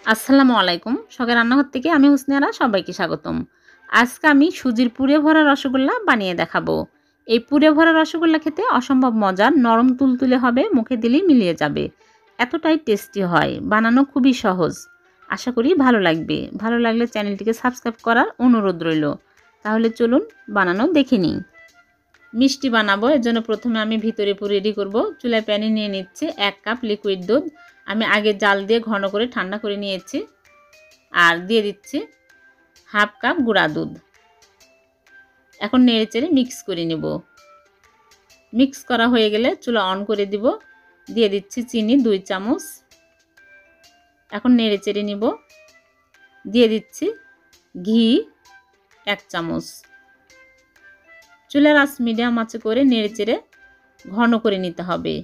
আসসালামু আলাইকুম। শখের রান্নাঘর থেকে আমি হুসনিয়ারা সবাইকে স্বাগতম। আজকে আমি সুজির পুরে ভরা রসগোল্লা বানিয়ে দেখাবো। এই পুরে ভরা রসগোল্লা খেতে অসম্ভব মজার, নরম তুলতুলে হবে, মুখে দিলেই মিলিয়ে যাবে। এতটাই টেস্টি হয়, বানানো খুবই সহজ। আশা করি ভালো লাগবে। ভালো লাগলে চ্যানেলটিকে সাবস্ক্রাইব করার অনুরোধ রইল। তাহলে চলুন বানানো দেখে নিই। মিষ্টি বানাবো, এর জন্য প্রথমে আমি ভিতরে পুর রেডি করব। চুলায় প্যানে নিয়ে নিচ্ছি 1 কাপ লিকুইড দুধ। আমি আগে জাল দিয়ে ঘন করে ঠান্ডা করে নিয়েছি। আর দিয়ে দিচ্ছি 1/2 কাপ গুঁড়া দুধ। এখন নেড়েচেড়ে মিক্স করে নেব। মিক্স করা হয়ে গেলে চুলা অন করে দিব। দিয়ে দিচ্ছি চিনি 2 চামচ। এখন নেড়েচেড়ে নিব। দিয়ে দিচ্ছি ঘি 1 চামচ। চুলার আঁচ মিডিয়াম আঁচে করে নেড়েচেড়ে ঘন করে নিতে হবে।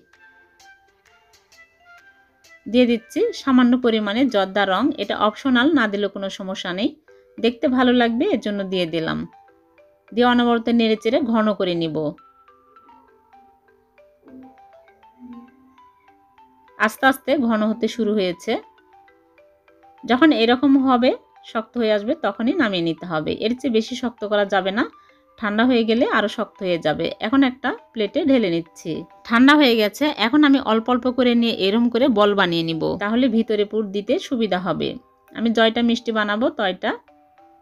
দিয়ে দিচ্ছি সামান্য পরিমাণে জর্দা রং, এটা অপশনাল, না দিলেও কোনো সমস্যা নেই, দেখতে ভালো লাগবে এর জন্য দিয়ে দিলাম। দিয়ে অনবরত নেড়েচেড়ে ঘন করে নিব। আস্তে আস্তে ঘন হতে শুরু হয়েছে। যখন এরকম হবে, শক্ত হয়ে আসবে, তখনই নামিয়ে নিতে হবে। এর চেয়ে বেশি শক্ত করা যাবে না, ঠান্ডা হয়ে গেলে আরও শক্ত হয়ে যাবে। এখন একটা প্লেটে ঢেলে নিচ্ছি। ঠান্ডা হয়ে গেছে, এখন আমি অল্প অল্প করে নিয়ে এরম করে বল বানিয়ে নিব, তাহলে ভিতরে পুর দিতে সুবিধা হবে। আমি জয়টা মিষ্টি বানাবো, তয়টা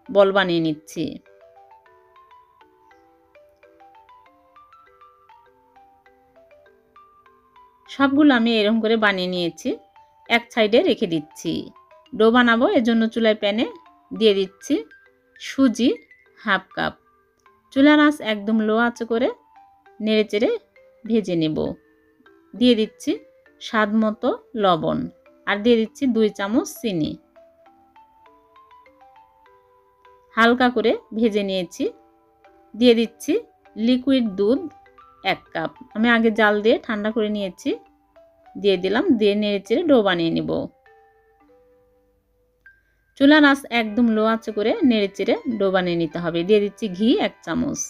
বল বানিয়ে নিচ্ছি। সবগুলো আমি এরকম করে বানিয়ে নিয়েছি, এক সাইডে রেখে দিচ্ছি। ডো বানাবো, এজন্য চুলায় প্যানে দিয়ে দিচ্ছি সুজি 1/2 কাপ। চুলার আঁচ একদম লো আঁচে করে নেড়েচেড়ে ভেজে নেব। দিয়ে দিচ্ছি স্বাদ মতো লবণ, আর দিয়ে দিচ্ছি 2 চামচ চিনি। হালকা করে ভেজে নিয়েছি। দিয়ে দিচ্ছি লিকুইড দুধ 1 কাপ। আমি আগে জাল দিয়ে ঠান্ডা করে নিয়েছি, দিয়ে দিলাম। দিয়ে নেড়েচেড়ে ডো বানিয়ে নেব। চুলার আঁচ একদম লো আঁচে করে নেড়েচেড়ে ডো বানিয়ে নিতে হবে। দিয়ে দিচ্ছি ঘি 1 চামচ।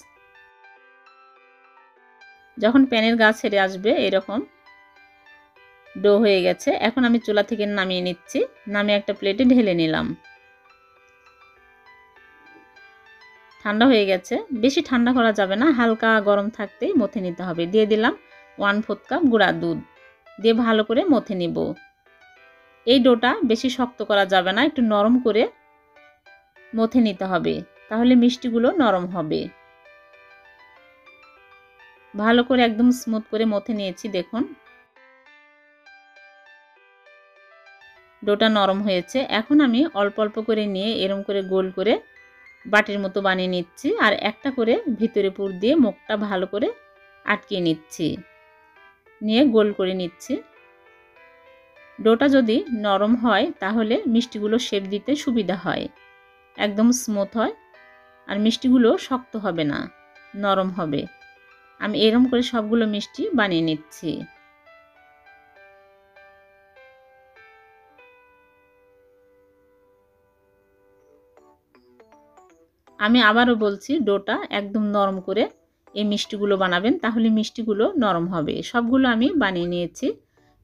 যখন প্যানের গা ছেড়ে আসবে এরকম ডো হয়ে গেছে, এখন আমি চুলা থেকে নামিয়ে নিচ্ছি। নামিয়ে একটা প্লেটে ঢেলে নিলাম। ঠান্ডা হয়ে গেছে, বেশি ঠান্ডা করা যাবে না, হালকা গরম থাকতেই মথে নিতে হবে। দিয়ে দিলাম 1/4 কাপ গুঁড়া দুধ। দিয়ে ভালো করে মথে নিব। এই ডোটা বেশি শক্ত করা যাবে না, একটু নরম করে মথে নিতে হবে, তাহলে মিষ্টিগুলো নরম হবে। ভালো করে একদম স্মুথ করে মথে নিয়েছি, দেখুন ডোটা নরম হয়েছে। এখন আমি অল্প অল্প করে নিয়ে এরম করে গোল করে বাটির মতো বানিয়ে নিচ্ছি, আর একটা করে ভিতরে পুর দিয়ে মুখটা ভালো করে আটকিয়ে নিচ্ছি, নিয়ে গোল করে নিচ্ছি। ডোটা যদি নরম হয় তাহলে মিষ্টিগুলো শেপ দিতে সুবিধা হয়, একদম স্মুথ হয়, আর মিষ্টিগুলো শক্ত হবে না, নরম হবে। আমি এরকম করে সবগুলো মিষ্টি বানিয়ে নিচ্ছি। আমি আবারও বলছি, ডোটা একদম নরম করে এই মিষ্টিগুলো বানাবেন, তাহলে মিষ্টিগুলো নরম হবে। সবগুলো আমি বানিয়ে নিয়েছি।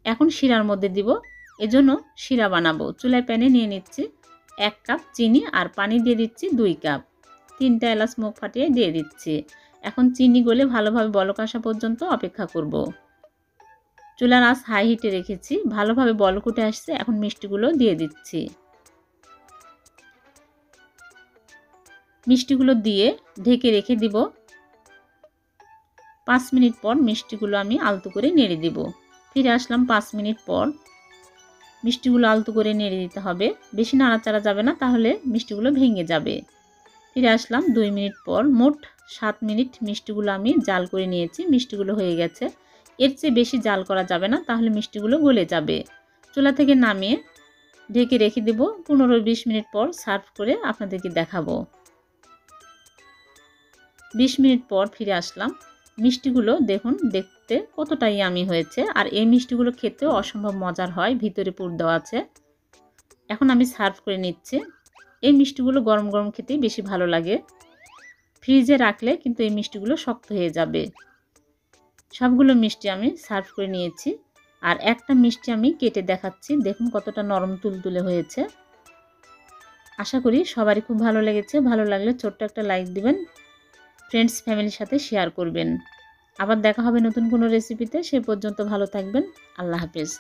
এখন শিরার মধ্যে দিব, এজন্য শিরা বানাবো। চুলায় প্যানে নিয়ে নিচ্ছি 1 কাপ চিনি, আর পানি দিয়ে দিচ্ছি 2 কাপ। 3টা এলাচ মুখ ফাটিয়ে দিয়ে দিচ্ছি। এখন চিনি গলে ভালোভাবে বলক আসা পর্যন্ত অপেক্ষা করব। চুলার আঁচ হাই হিটে রেখেছি, ভালোভাবে বলক উঠে আসছে। এখন মিষ্টিগুলো দিয়ে দিচ্ছি। মিষ্টিগুলো দিয়ে ঢেকে রেখে দিব। 5 মিনিট পর মিষ্টিগুলো আমি আলতো করে নেড়ে দিব। ফিরে আসলাম 5 মিনিট পর। মিষ্টিগুলো আলতো করে নেড়ে দিতে হবে, বেশি নাড়াচাড়া যাবে না, তাহলে মিষ্টিগুলো ভেঙে যাবে। ফিরে আসলাম 2 মিনিট পর। মোট 7 মিনিট মিষ্টিগুলো আমি জাল করে নিয়েছি। মিষ্টিগুলো হয়ে গেছে। এর চেয়ে বেশি জাল করা যাবে না, তাহলে মিষ্টিগুলো গলে যাবে। চুলা থেকে নামিয়ে ঢেকে রেখে দেব। 15-20 মিনিট পর সার্ভ করে আপনাদেরকে দেখাবো। 20 মিনিট পর ফিরে আসলাম। মিষ্টিগুলো দেখুন দেখতে কতটা ইয়ামি হয়েছে, আর এই মিষ্টিগুলো খেতেও অসম্ভব মজার হয়, ভিতরে পুর দেওয়া আছে। এখন আমি সার্ভ করে নিচ্ছি। এই মিষ্টিগুলো গরম গরম খেতেই বেশি ভালো লাগে, ফ্রিজে রাখলে কিন্তু এই মিষ্টিগুলো শক্ত হয়ে যাবে। সবগুলো মিষ্টি আমি সার্ভ করে নিয়েছি। আর একটা মিষ্টি আমি কেটে দেখাচ্ছি, দেখুন কতটা নরম তুলতুলে হয়েছে। আশা করি সবারই খুব ভালো লেগেছে। ভালো লাগলে ছোট্ট একটা লাইক দিবেন, ফ্রেন্ডস ফ্যামিলির সাথে শেয়ার করবেন। আবার দেখা হবে নতুন কোনো রেসিপিতে। সে পর্যন্ত ভালো থাকবেন। আল্লাহ হাফেজ।